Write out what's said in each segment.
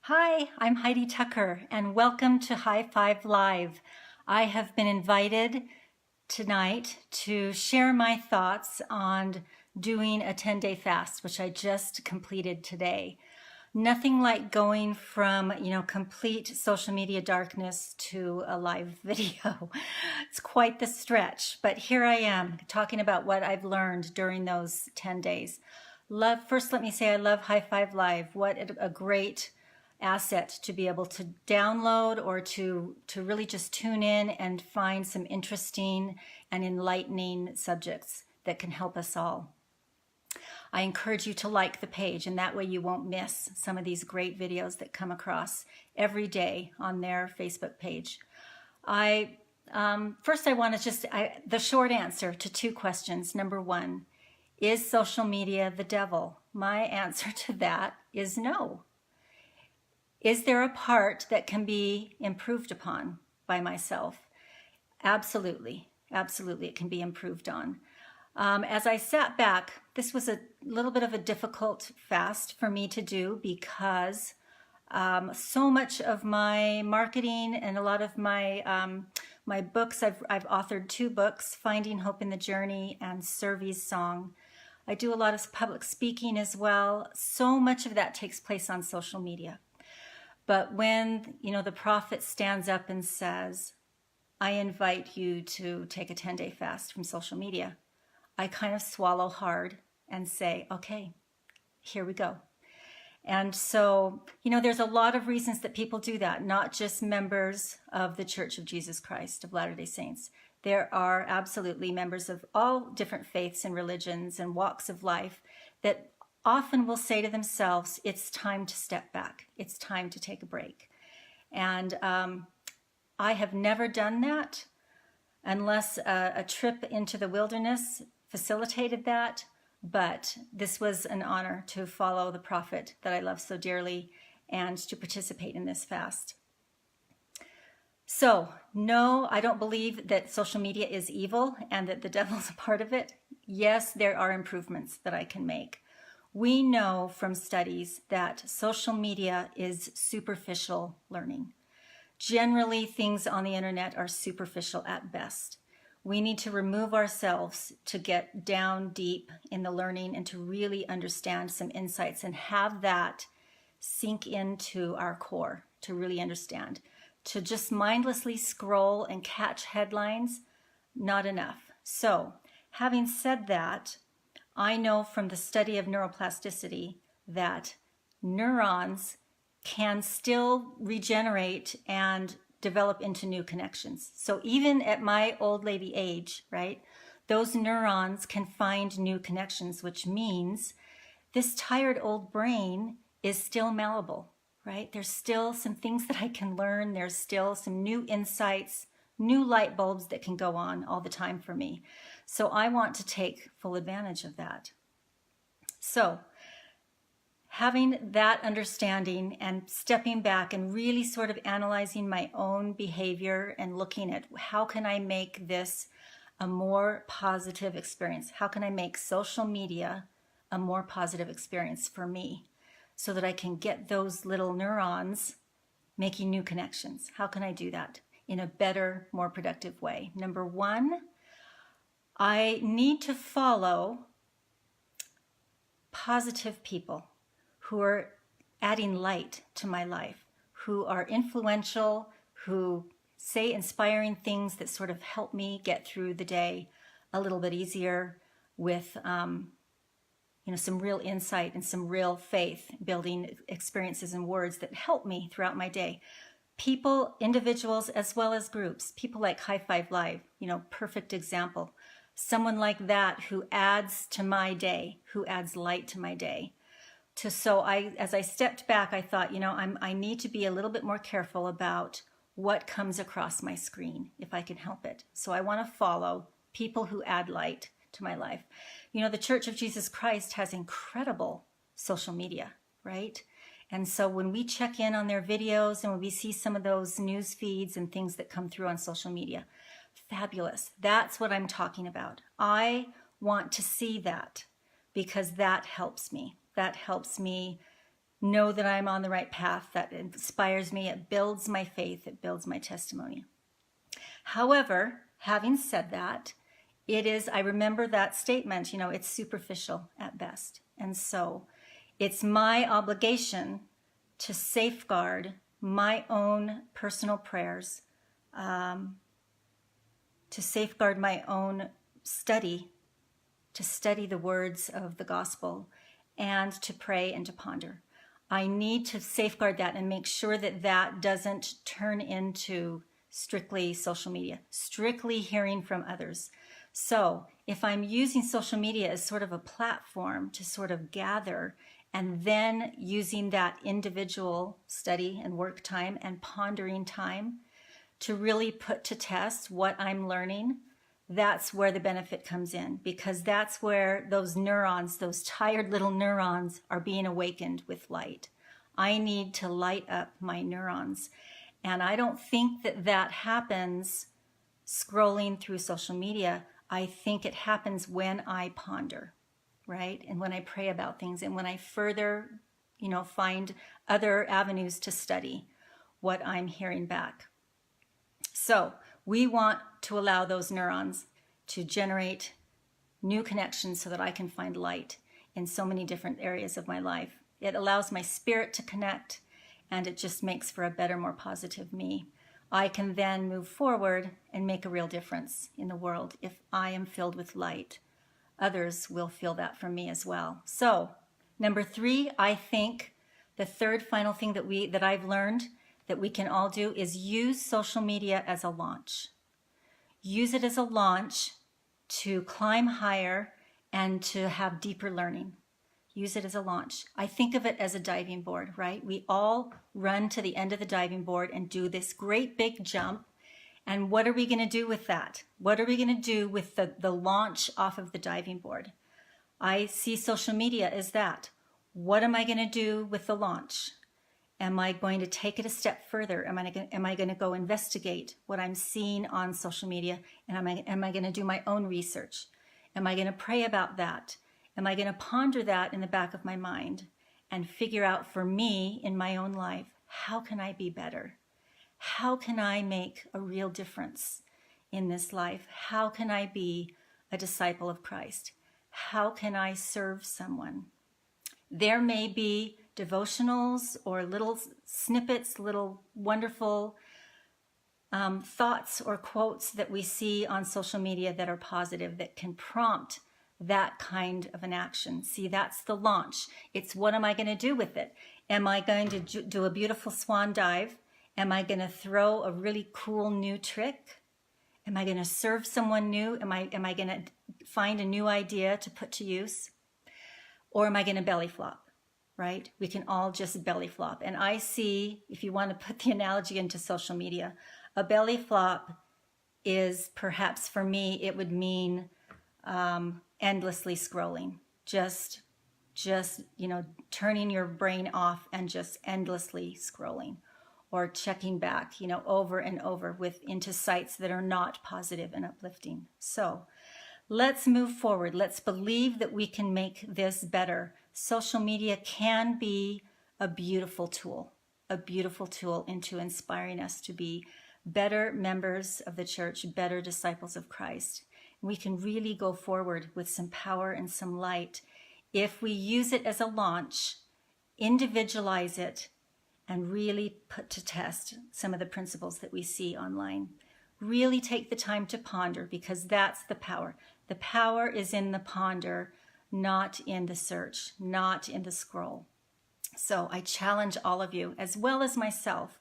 Hi, I'm Heidi Tucker, and welcome to High Five Live. I have been invited tonight to share my thoughts on doing a 10-day fast, which I just completed today. Nothing like going from, complete social media darkness to a live video. It's quite the stretch, but here I am talking about what I've learned during those 10 days. First, let me say I love High Five Live. What a great asset to be able to download or to really just tune in and find some interesting and enlightening subjects that can help us all. I encourage you to like the page, and that way you won't miss some of these great videos that come across every day on their Facebook page. First I want to the short answer to two questions. Number one, is social media the devil? My answer to that is no. Is there a part that can be improved upon by myself? Absolutely. Absolutely, it can be improved on. As I sat back, this was a little bit of a difficult fast for me to do because so much of my marketing and a lot of my my books, I've authored 2 books, Finding Hope in the Journey and Survey's Song. I do a lot of public speaking as well. So much of that takes place on social media. But when, the prophet stands up and says, I invite you to take a 10-day fast from social media, I kind of swallow hard and say, okay, here we go. And so, there's a lot of reasons that people do that, not just members of the Church of Jesus Christ of Latter-day Saints. There are absolutely members of all different faiths and religions and walks of life that often will say to themselves, it's time to step back. It's time to take a break. And I have never done that unless a trip into the wilderness facilitated that. But this was an honor to follow the prophet that I love so dearly and to participate in this fast. So, no, I don't believe that social media is evil and that the devil's a part of it. Yes, there are improvements that I can make. We know from studies that social media is superficial learning. Generally, things on the internet are superficial at best. We need to remove ourselves to get down deep in the learning and to really understand some insights and have that sink into our core to really understand. To just mindlessly scroll and catch headlines, not enough. So, having said that, I know from the study of neuroplasticity that neurons can still regenerate and develop into new connections. So even at my old lady age, right, those neurons can find new connections, which means this tired old brain is still malleable, right? There's still some things that I can learn. There's still some new insights, new light bulbs that can go on all the time for me. So I want to take full advantage of that. So having that understanding and stepping back and really sort of analyzing my own behavior and looking at how can I make this a more positive experience? How can I make social media a more positive experience for me so that I can get those little neurons making new connections? How can I do that in a better, more productive way? Number one, I need to follow positive people who are adding light to my life, who are influential, who say inspiring things that sort of help me get through the day a little bit easier with, some real insight and some real faith building experiences and words that help me throughout my day. People, individuals, as well as groups, people like High Five Live, perfect example. Someone like that who adds to my day, who adds light to my day. As I stepped back, I thought, I need to be a little bit more careful about what comes across my screen, if I can help it. So I want to follow people who add light to my life. The Church of Jesus Christ has incredible social media, right? And so when we check in on their videos and when we see some of those news feeds and things that come through on social media, fabulous. That's what I'm talking about. I want to see that because that helps me. That helps me know that I'm on the right path. That inspires me. It builds my faith. It builds my testimony. However, having said that, I remember that statement, it's superficial at best. And so it's my obligation to safeguard my own personal prayers, to safeguard my own study, to study the words of the gospel, and to pray and to ponder. I need to safeguard that and make sure that that doesn't turn into strictly social media, strictly hearing from others. So if I'm using social media as sort of a platform to sort of gather, and then using that individual study and work time and pondering time to really put to test what I'm learning, that's where the benefit comes in, because that's where those neurons, those tired little neurons, are being awakened with light. I need to light up my neurons. And I don't think that that happens scrolling through social media. I think it happens when I ponder, right? And when I pray about things, and when I further, find other avenues to study what I'm hearing back. So we want to allow those neurons to generate new connections so that I can find light in so many different areas of my life. It allows my spirit to connect, and it just makes for a better, more positive me. I can then move forward and make a real difference in the world. If I am filled with light, others will feel that from me as well. So, number 3, I think the third final thing that I've learned that we can all do is use social media as a launch. Use it as a launch to climb higher and to have deeper learning. Use it as a launch. I think of it as a diving board, right? We all run to the end of the diving board and do this great big jump. And what are we going to do with that? What are we going to do with the launch off of the diving board? I see social media as that. What am I going to do with the launch? Am I going to take it a step further? Am I going to go investigate what I'm seeing on social media? And am I going to do my own research? Am I going to pray about that? Am I going to ponder that in the back of my mind and figure out for me in my own life, how can I be better? How can I make a real difference in this life? How can I be a disciple of Christ? How can I serve someone? There may be devotionals or little snippets, little wonderful thoughts or quotes that we see on social media that are positive, that can prompt that kind of an action. See, that's the launch. It's what am I going to do with it? Am I going to do a beautiful swan dive? Am I going to throw a really cool new trick? Am I going to serve someone new? Am I going to find a new idea to put to use? Or am I going to belly flop, right? We can all just belly flop. And I see, if you want to put the analogy into social media, a belly flop is perhaps for me, it would mean endlessly scrolling, just turning your brain off and just endlessly scrolling, or checking back, over and over into sites that are not positive and uplifting. So let's move forward. Let's believe that we can make this better. Social media can be a beautiful tool into inspiring us to be better members of the church, better disciples of Christ. We can really go forward with some power and some light if we use it as a launch, individualize it, and really put to test some of the principles that we see online. Really take the time to ponder, because that's the power. The power is in the ponder, not in the search, not in the scroll. So I challenge all of you, as well as myself,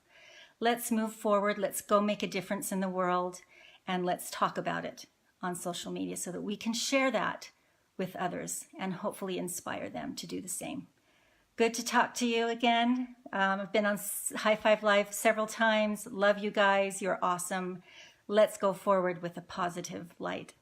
let's move forward. Let's go make a difference in the world, and let's talk about it on social media so that we can share that with others and hopefully inspire them to do the same. Good to talk to you again. I've been on High Five Live several times. Love you guys. You're awesome. Let's go forward with a positive light.